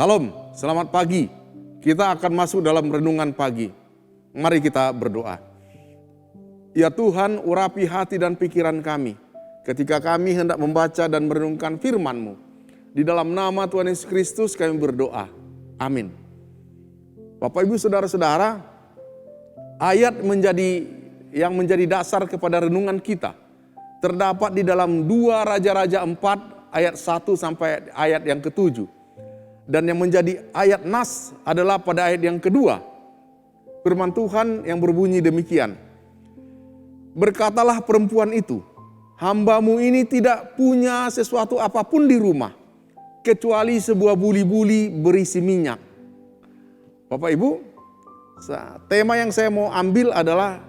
Salam, selamat pagi. Kita akan masuk dalam renungan pagi. Mari kita berdoa. Ya Tuhan, urapi hati dan pikiran kami ketika kami hendak membaca dan merenungkan firman-Mu. Di dalam nama Tuhan Yesus Kristus kami berdoa. Amin. Bapak Ibu Saudara-saudara, ayat yang menjadi dasar kepada renungan kita terdapat di dalam 2 Raja-Raja 4 ayat 1 sampai ayat yang ke-7. Dan yang menjadi ayat nas adalah pada ayat yang kedua. Firman Tuhan yang berbunyi demikian. Berkatalah perempuan itu, hamba-Mu ini tidak punya sesuatu apapun di rumah, kecuali sebuah buli-buli berisi minyak. Bapak Ibu, tema yang saya mau ambil adalah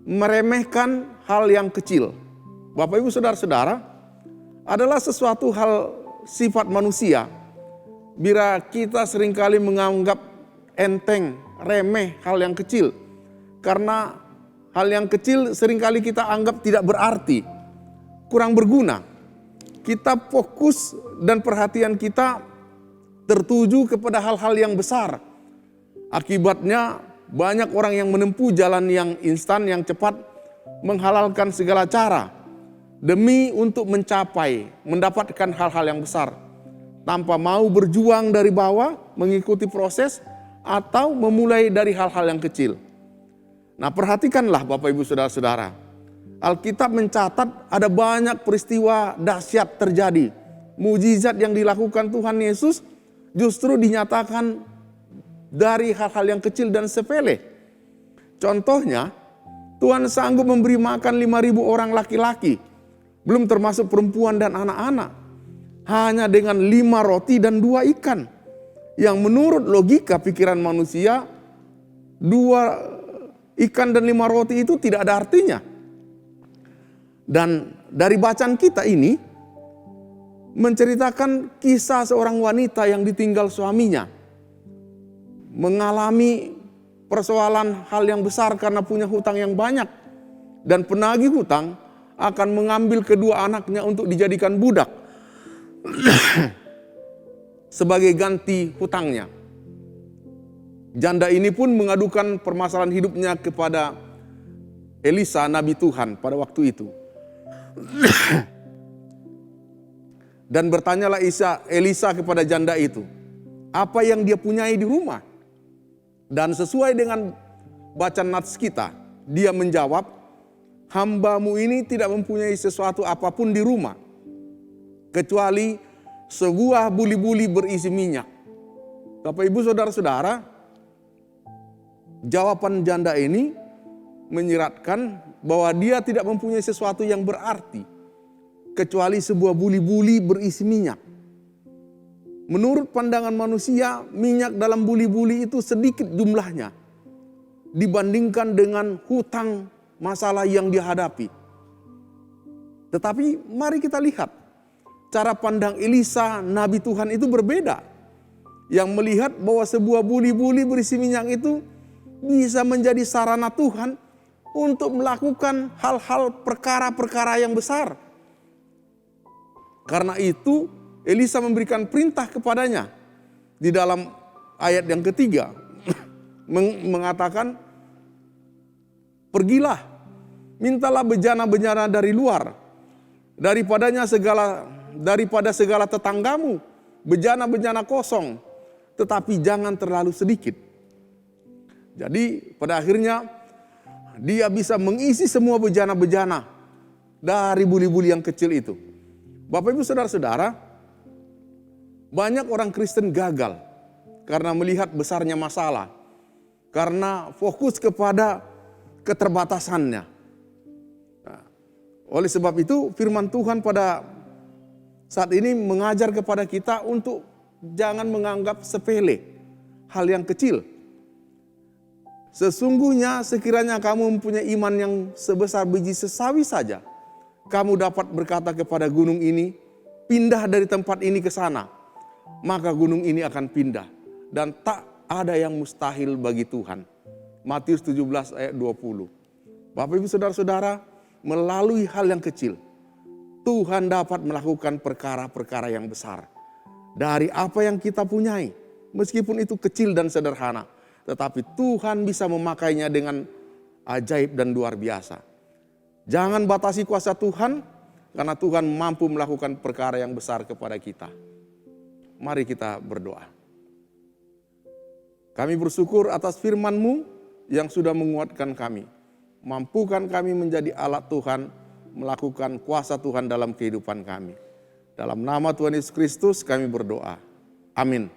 meremehkan hal yang kecil. Bapak Ibu Saudara-saudara, adalah sesuatu hal sifat manusia. Bila kita seringkali menganggap enteng, remeh hal yang kecil. Karena hal yang kecil seringkali kita anggap tidak berarti, kurang berguna. Kita fokus dan perhatian kita tertuju kepada hal-hal yang besar. Akibatnya banyak orang yang menempuh jalan yang instan, yang cepat, menghalalkan segala cara demi untuk mendapatkan hal-hal yang besar. Tanpa mau berjuang dari bawah, mengikuti proses, atau memulai dari hal-hal yang kecil. Nah, perhatikanlah Bapak Ibu Saudara-saudara. Alkitab mencatat ada banyak peristiwa dahsyat terjadi. Mujizat yang dilakukan Tuhan Yesus justru dinyatakan dari hal-hal yang kecil dan sepele. Contohnya, Tuhan sanggup memberi makan 5.000 orang laki-laki, belum termasuk perempuan dan anak-anak. Hanya dengan 5 roti dan 2 ikan. Yang menurut logika pikiran manusia, 2 ikan dan 5 roti itu tidak ada artinya. Dan dari bacaan kita ini, menceritakan kisah seorang wanita yang ditinggal suaminya. Mengalami persoalan hal yang besar karena punya hutang yang banyak. Dan penagih hutang akan mengambil kedua anaknya untuk dijadikan budak sebagai ganti hutangnya. Janda ini pun mengadukan permasalahan hidupnya kepada Elisa, Nabi Tuhan pada waktu itu. Dan bertanyalah Elisa kepada janda itu, apa yang dia punyai di rumah? Dan sesuai dengan bacaan nats kita, dia menjawab, hamba-Mu ini tidak mempunyai sesuatu apapun di rumah, kecuali sebuah buli-buli berisi minyak. Bapak Ibu Saudara-saudara, jawaban janda ini menyiratkan bahwa dia tidak mempunyai sesuatu yang berarti, kecuali sebuah buli-buli berisi minyak. Menurut pandangan manusia, minyak dalam buli-buli itu sedikit jumlahnya dibandingkan dengan hutang masalah yang dihadapi. Tetapi mari kita lihat, cara pandang Elisa, Nabi Tuhan itu berbeda. Yang melihat bahwa sebuah buli-buli berisi minyak itu bisa menjadi sarana Tuhan untuk melakukan hal-hal perkara-perkara yang besar. Karena itu Elisa memberikan perintah kepadanya di dalam ayat yang ketiga. Mengatakan, pergilah, mintalah bejana-bejana dari luar. Daripada segala tetanggamu, bejana-bejana kosong, tetapi jangan terlalu sedikit. Jadi pada akhirnya dia bisa mengisi semua bejana-bejana dari buli-buli yang kecil itu. Bapak Ibu Saudara-saudara, banyak orang Kristen gagal karena melihat besarnya masalah, karena fokus kepada keterbatasannya. Nah, oleh sebab itu firman Tuhan pada saat ini mengajar kepada kita untuk jangan menganggap sepele hal yang kecil. Sesungguhnya sekiranya kamu mempunyai iman yang sebesar biji sesawi saja, kamu dapat berkata kepada gunung ini, pindah dari tempat ini ke sana, maka gunung ini akan pindah. Dan tak ada yang mustahil bagi Tuhan. Matius 17 ayat 20. Bapak Ibu Saudara-saudara, melalui hal yang kecil, Tuhan dapat melakukan perkara-perkara yang besar. Dari apa yang kita punyai, Meskipun itu kecil dan sederhana, tetapi Tuhan bisa memakainya dengan ajaib dan luar biasa. Jangan batasi kuasa Tuhan, karena Tuhan mampu melakukan perkara yang besar kepada kita. Mari kita berdoa. Kami bersyukur atas firman-Mu yang sudah menguatkan kami. Mampukan kami menjadi alat Tuhan, melakukan kuasa Tuhan dalam kehidupan kami. Dalam nama Tuhan Yesus Kristus kami berdoa. Amin.